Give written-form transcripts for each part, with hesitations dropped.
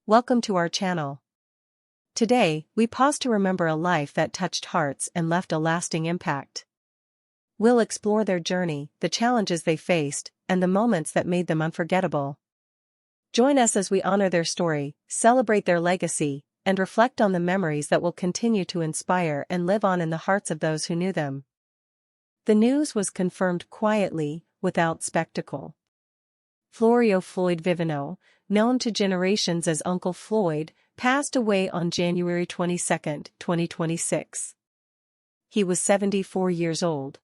Welcome to our channel. Today, we pause to remember a life that touched hearts and left a lasting impact. We'll explore their journey, the challenges they faced, and the moments that made them unforgettable. Join us as we honor their story, celebrate their legacy, and reflect on the memories that will continue to inspire and live on in the hearts of those who knew them. The news was confirmed quietly, without spectacle. Florio Floyd Vivino, known to generations as Uncle Floyd, passed away on January 22, 2026. He was 74 years old.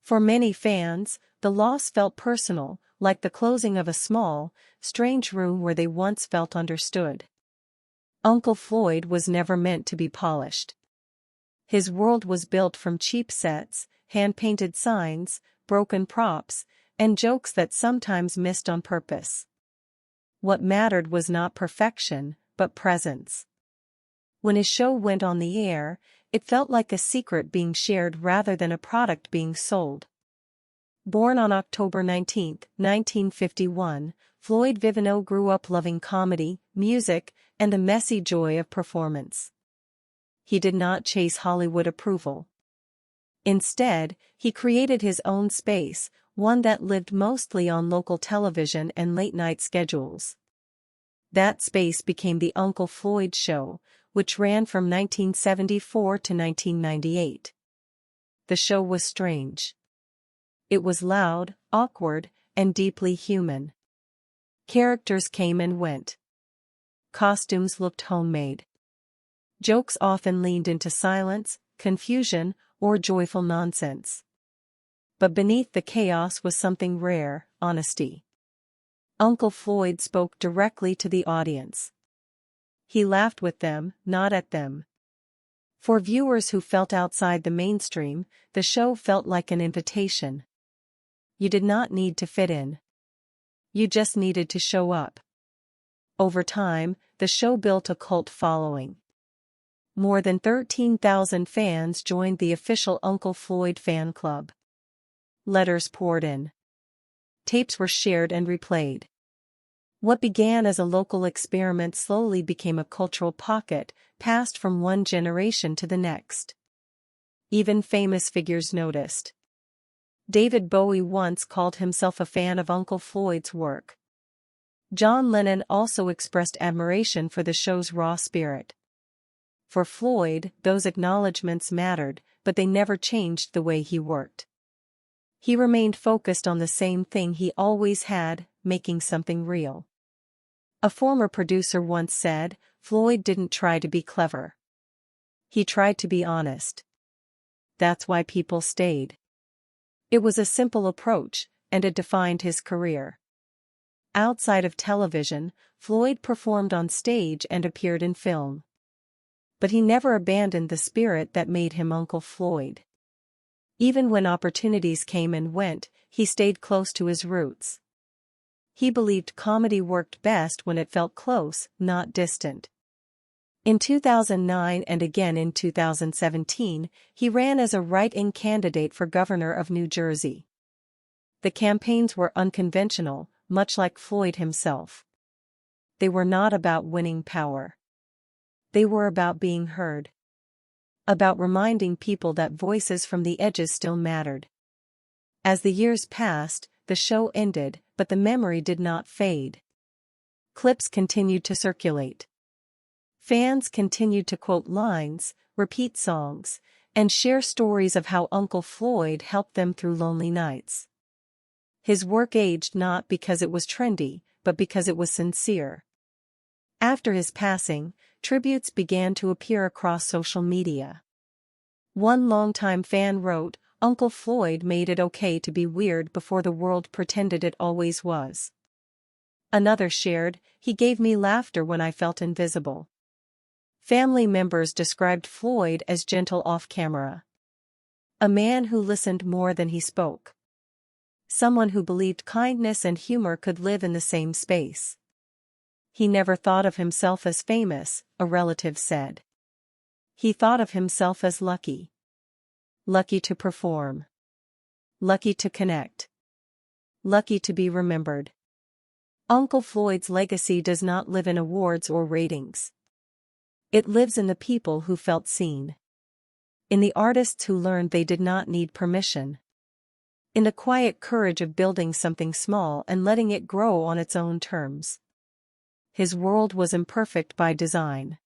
For many fans, the loss felt personal, like the closing of a small, strange room where they once felt understood. Uncle Floyd was never meant to be polished. His world was built from cheap sets, hand-painted signs, broken props, and jokes that sometimes missed on purpose. What mattered was not perfection, but presence. When his show went on the air, it felt like a secret being shared rather than a product being sold. Born on October 19, 1951, Floyd Vivino grew up loving comedy, music, and the messy joy of performance. He did not chase Hollywood approval. Instead, he created his own space, one that lived mostly on local television and late-night schedules. That space became the Uncle Floyd Show, which ran from 1974 to 1998. The show was strange. It was loud, awkward, and deeply human. Characters came and went. Costumes looked homemade. Jokes often leaned into silence, confusion, or joyful nonsense. But beneath the chaos was something rare: honesty. Uncle Floyd spoke directly to the audience. He laughed with them, not at them. For viewers who felt outside the mainstream, the show felt like an invitation. You did not need to fit in. You just needed to show up. Over time, the show built a cult following. More than 13,000 fans joined the official Uncle Floyd fan club. Letters poured in. Tapes were shared and replayed. What began as a local experiment slowly became a cultural pocket, passed from one generation to the next. Even famous figures noticed. David Bowie once called himself a fan of Uncle Floyd's work. John Lennon also expressed admiration for the show's raw spirit. For Floyd, those acknowledgments mattered, but they never changed the way he worked. He remained focused on the same thing he always had: making something real. A former producer once said, "Floyd didn't try to be clever. He tried to be honest." That's why people stayed. It was a simple approach, and it defined his career. Outside of television, Floyd performed on stage and appeared in film. But he never abandoned the spirit that made him Uncle Floyd. Even when opportunities came and went, he stayed close to his roots. He believed comedy worked best when it felt close, not distant. In 2009 and again in 2017, he ran as a write-in candidate for governor of New Jersey. The campaigns were unconventional, much like Floyd himself. They were not about winning power. They were about being heard. About reminding people that voices from the edges still mattered. As the years passed, the show ended, but the memory did not fade. Clips continued to circulate. Fans continued to quote lines, repeat songs, and share stories of how Uncle Floyd helped them through lonely nights. His work aged not because it was trendy, but because it was sincere. After his passing, tributes began to appear across social media. One longtime fan wrote, "Uncle Floyd made it okay to be weird before the world pretended it always was." Another shared, "He gave me laughter when I felt invisible." Family members described Floyd as gentle off-camera. A man who listened more than he spoke. Someone who believed kindness and humor could live in the same space. "He never thought of himself as famous," a relative said. He thought of himself as lucky. Lucky to perform. Lucky to connect. Lucky to be remembered. Uncle Floyd's legacy does not live in awards or ratings. It lives in the people who felt seen. In the artists who learned they did not need permission. In the quiet courage of building something small and letting it grow on its own terms. His world was imperfect by design.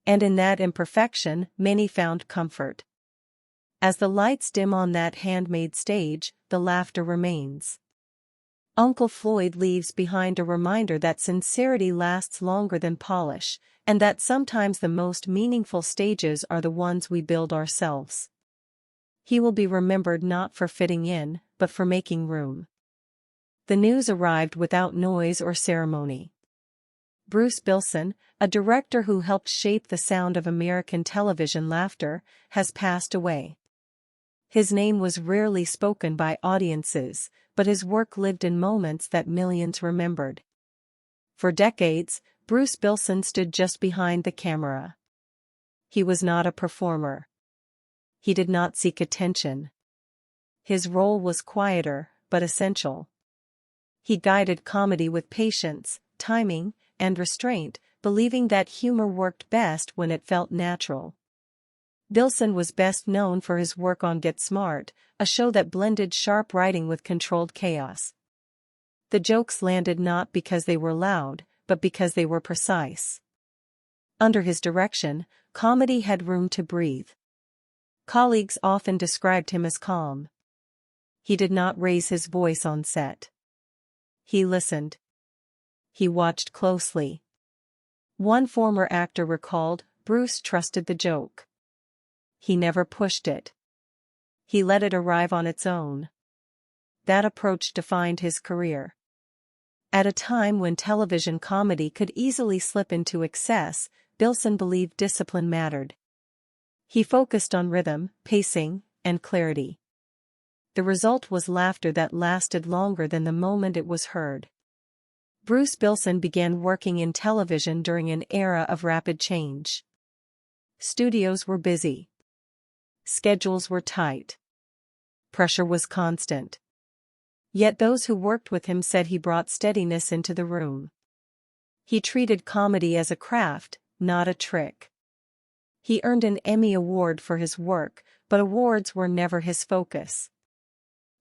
And in that imperfection, many found comfort. As the lights dim on that handmade stage, the laughter remains. Uncle Floyd leaves behind a reminder that sincerity lasts longer than polish, and that sometimes the most meaningful stages are the ones we build ourselves. He will be remembered not for fitting in, but for making room. The news arrived without noise or ceremony. Bruce Bilson, a director who helped shape the sound of American television laughter, has passed away. His name was rarely spoken by audiences, but his work lived in moments that millions remembered. For decades, Bruce Bilson stood just behind the camera. He was not a performer. He did not seek attention. His role was quieter, but essential. He guided comedy with patience, timing, and restraint, believing that humor worked best when it felt natural. Bilson was best known for his work on Get Smart, a show that blended sharp writing with controlled chaos. The jokes landed not because they were loud, but because they were precise. Under his direction, comedy had room to breathe. Colleagues often described him as calm. He did not raise his voice on set. He listened. He watched closely. One former actor recalled, "Bruce trusted the joke. He never pushed it. He let it arrive on its own." That approach defined his career. At a time when television comedy could easily slip into excess, Bilson believed discipline mattered. He focused on rhythm, pacing, and clarity. The result was laughter that lasted longer than the moment it was heard. Bruce Bilson began working in television during an era of rapid change. Studios were busy. Schedules were tight. Pressure was constant. Yet those who worked with him said he brought steadiness into the room. He treated comedy as a craft, not a trick. He earned an Emmy Award for his work, but awards were never his focus.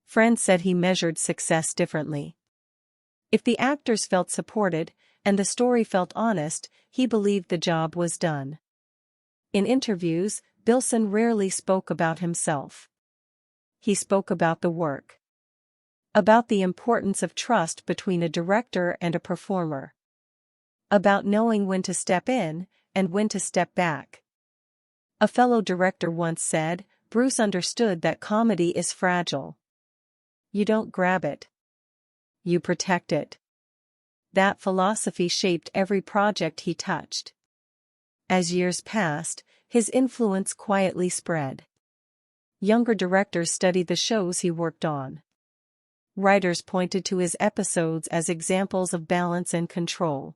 Friends said he measured success differently. If the actors felt supported, and the story felt honest, he believed the job was done. In interviews, Bilson rarely spoke about himself. He spoke about the work. About the importance of trust between a director and a performer. About knowing when to step in, and when to step back. A fellow director once said, "Bruce understood that comedy is fragile. You don't grab it. You protect it." That philosophy shaped every project he touched. As years passed, his influence quietly spread. Younger directors studied the shows he worked on. Writers pointed to his episodes as examples of balance and control.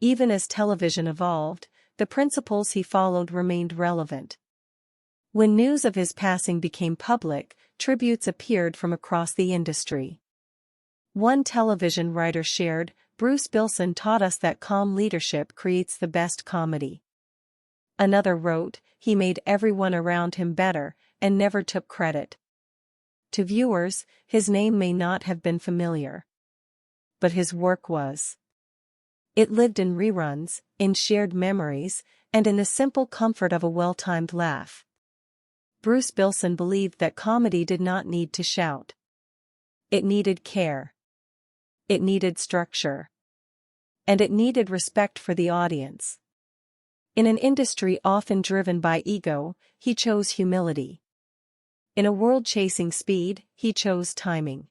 Even as television evolved, the principles he followed remained relevant. When news of his passing became public, tributes appeared from across the industry. One television writer shared, "Bruce Bilson taught us that calm leadership creates the best comedy." Another wrote, "He made everyone around him better, and never took credit." To viewers, his name may not have been familiar. But his work was. It lived in reruns, in shared memories, and in the simple comfort of a well-timed laugh. Bruce Bilson believed that comedy did not need to shout. It needed care. It needed structure. And it needed respect for the audience. In an industry often driven by ego, he chose humility. In a world chasing speed, he chose timing.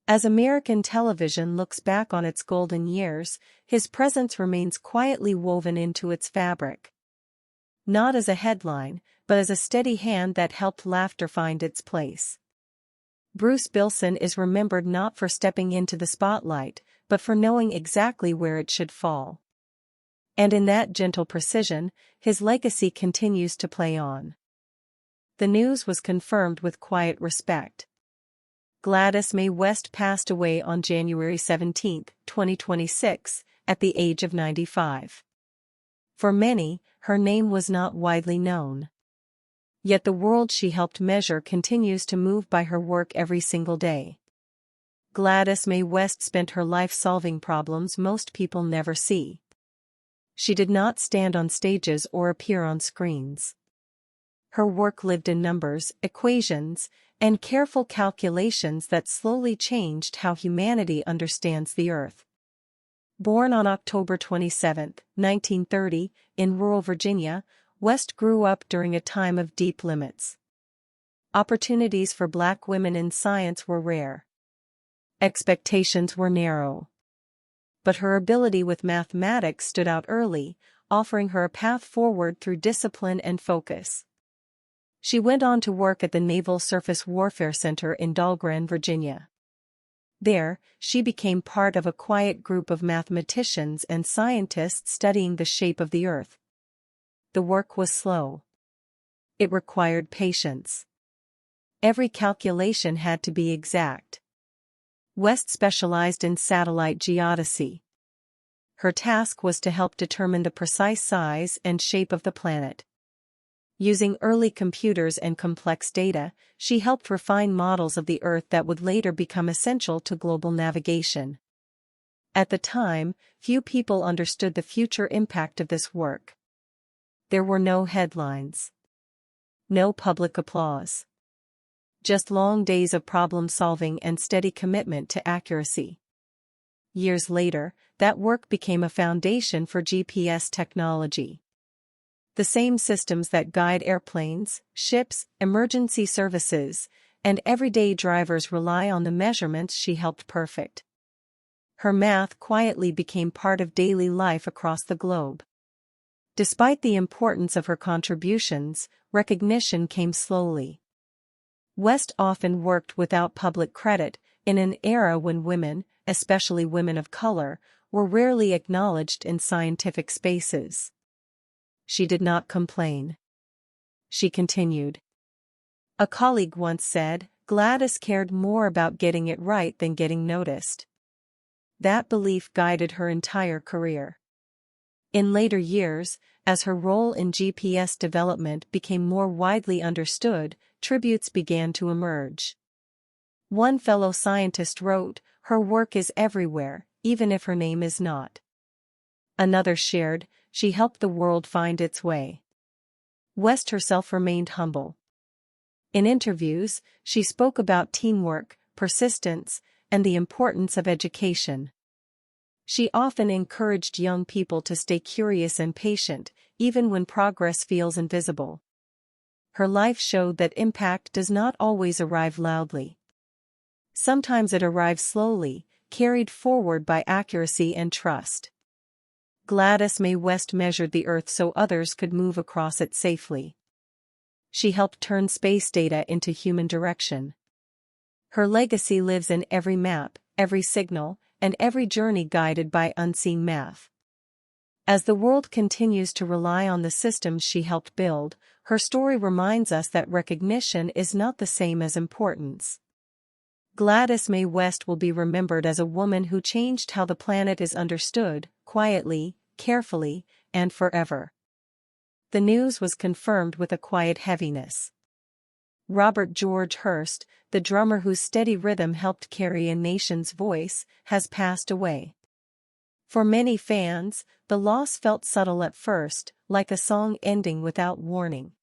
As American television looks back on its golden years, his presence remains quietly woven into its fabric. Not as a headline, but as a steady hand that helped laughter find its place. Bruce Bilson is remembered not for stepping into the spotlight, but for knowing exactly where it should fall. And in that gentle precision, his legacy continues to play on. The news was confirmed with quiet respect. Gladys Mae West passed away on January 17, 2026, at the age of 95. For many, her name was not widely known. Yet the world she helped measure continues to move by her work every single day. Gladys Mae West spent her life solving problems most people never see. She did not stand on stages or appear on screens. Her work lived in numbers, equations, and careful calculations that slowly changed how humanity understands the Earth. Born on October 27, 1930, in rural Virginia, West grew up during a time of deep limits. Opportunities for Black women in science were rare. Expectations were narrow. But her ability with mathematics stood out early, offering her a path forward through discipline and focus. She went on to work at the Naval Surface Warfare Center in Dahlgren, Virginia. There, she became part of a quiet group of mathematicians and scientists studying the shape of the Earth. The work was slow. It required patience. Every calculation had to be exact. West specialized in satellite geodesy. Her task was to help determine the precise size and shape of the planet. Using early computers and complex data, she helped refine models of the Earth that would later become essential to global navigation. At the time, few people understood the future impact of this work. There were no headlines. No public applause. Just long days of problem-solving and steady commitment to accuracy. Years later, that work became a foundation for GPS technology. The same systems that guide airplanes, ships, emergency services, and everyday drivers rely on the measurements she helped perfect. Her math quietly became part of daily life across the globe. Despite the importance of her contributions, recognition came slowly. West often worked without public credit, in an era when women, especially women of color, were rarely acknowledged in scientific spaces. She did not complain. She continued. A colleague once said, "Gladys cared more about getting it right than getting noticed." That belief guided her entire career. In later years, as her role in GPS development became more widely understood, tributes began to emerge. One fellow scientist wrote, "Her work is everywhere, even if her name is not." Another shared, "She helped the world find its way." West herself remained humble. In interviews, she spoke about teamwork, persistence, and the importance of education. She often encouraged young people to stay curious and patient, even when progress feels invisible. Her life showed that impact does not always arrive loudly. Sometimes it arrives slowly, carried forward by accuracy and trust. Gladys Mae West measured the Earth so others could move across it safely. She helped turn space data into human direction. Her legacy lives in every map, every signal, and every journey guided by unseen math. As the world continues to rely on the systems she helped build, her story reminds us that recognition is not the same as importance. Gladys Mae West will be remembered as a woman who changed how the planet is understood, quietly, carefully, and forever. The news was confirmed with a quiet heaviness. Robert George Hurst, the drummer whose steady rhythm helped carry a nation's voice, has passed away. For many fans, the loss felt subtle at first, like a song ending without warning.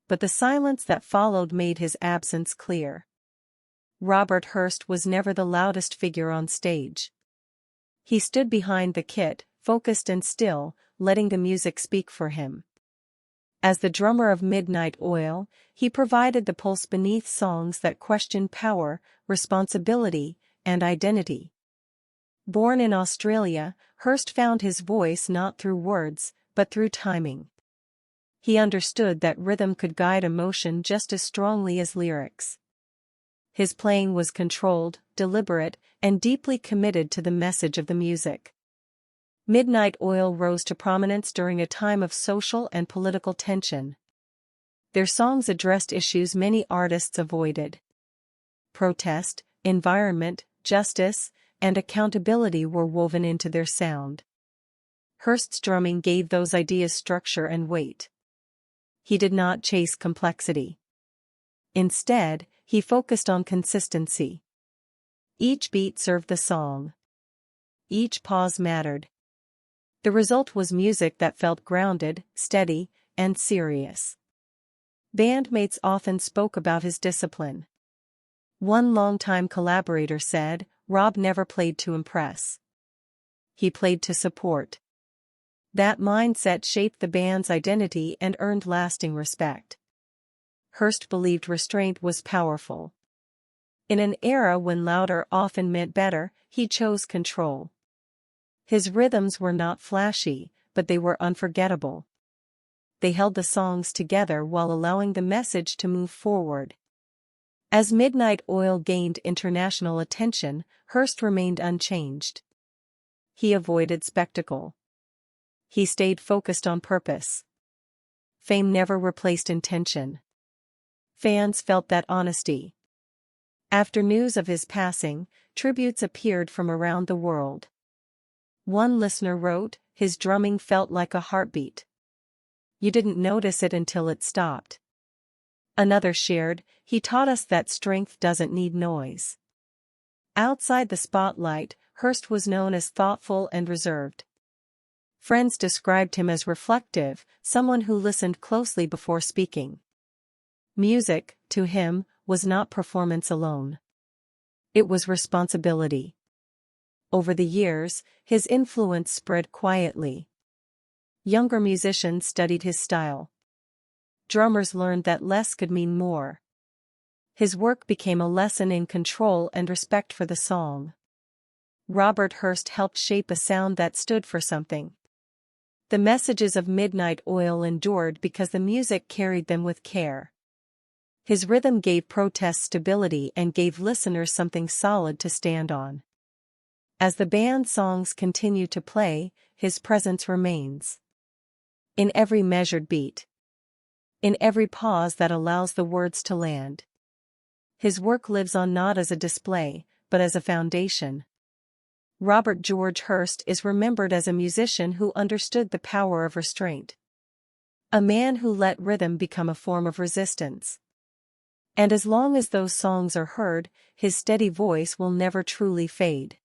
But the silence that followed made his absence clear. Robert Hurst was never the loudest figure on stage. He stood behind the kit, focused and still, letting the music speak for him. As the drummer of Midnight Oil, he provided the pulse beneath songs that questioned power, responsibility, and identity. Born in Australia, Hurst found his voice not through words, but through timing. He understood that rhythm could guide emotion just as strongly as lyrics. His playing was controlled, deliberate, and deeply committed to the message of the music. Midnight Oil rose to prominence during a time of social and political tension. Their songs addressed issues many artists avoided. protest, environment, justice, and accountability were woven into their sound. Hurst's drumming gave those ideas structure and weight. He did not chase complexity. Instead, he focused on consistency. Each beat served the song. Each pause mattered. The result was music that felt grounded, steady, and serious. Bandmates often spoke about his discipline. One longtime collaborator said, "Rob never played to impress. He played to support." That mindset shaped the band's identity and earned lasting respect. Hurst believed restraint was powerful. In an era when louder often meant better, he chose control. His rhythms were not flashy, but they were unforgettable. They held the songs together while allowing the message to move forward. As Midnight Oil gained international attention, Hurst remained unchanged. He avoided spectacle. He stayed focused on purpose. Fame never replaced intention. Fans felt that honesty. After news of his passing, tributes appeared from around the world. One listener wrote, "His drumming felt like a heartbeat. You didn't notice it until it stopped." Another shared, "He taught us that strength doesn't need noise." Outside the spotlight, Hurst was known as thoughtful and reserved. Friends described him as reflective, someone who listened closely before speaking. Music, to him, was not performance alone. It was responsibility. Over the years, his influence spread quietly. Younger musicians studied his style. Drummers learned that less could mean more. His work became a lesson in control and respect for the song. Robert Hurst helped shape a sound that stood for something. The messages of Midnight Oil endured because the music carried them with care. His rhythm gave protest stability and gave listeners something solid to stand on. As the band's songs continue to play, his presence remains. In every measured beat. In every pause that allows the words to land. His work lives on not as a display, but as a foundation. Robert George Hurst is remembered as a musician who understood the power of restraint. A man who let rhythm become a form of resistance. And as long as those songs are heard, his steady voice will never truly fade.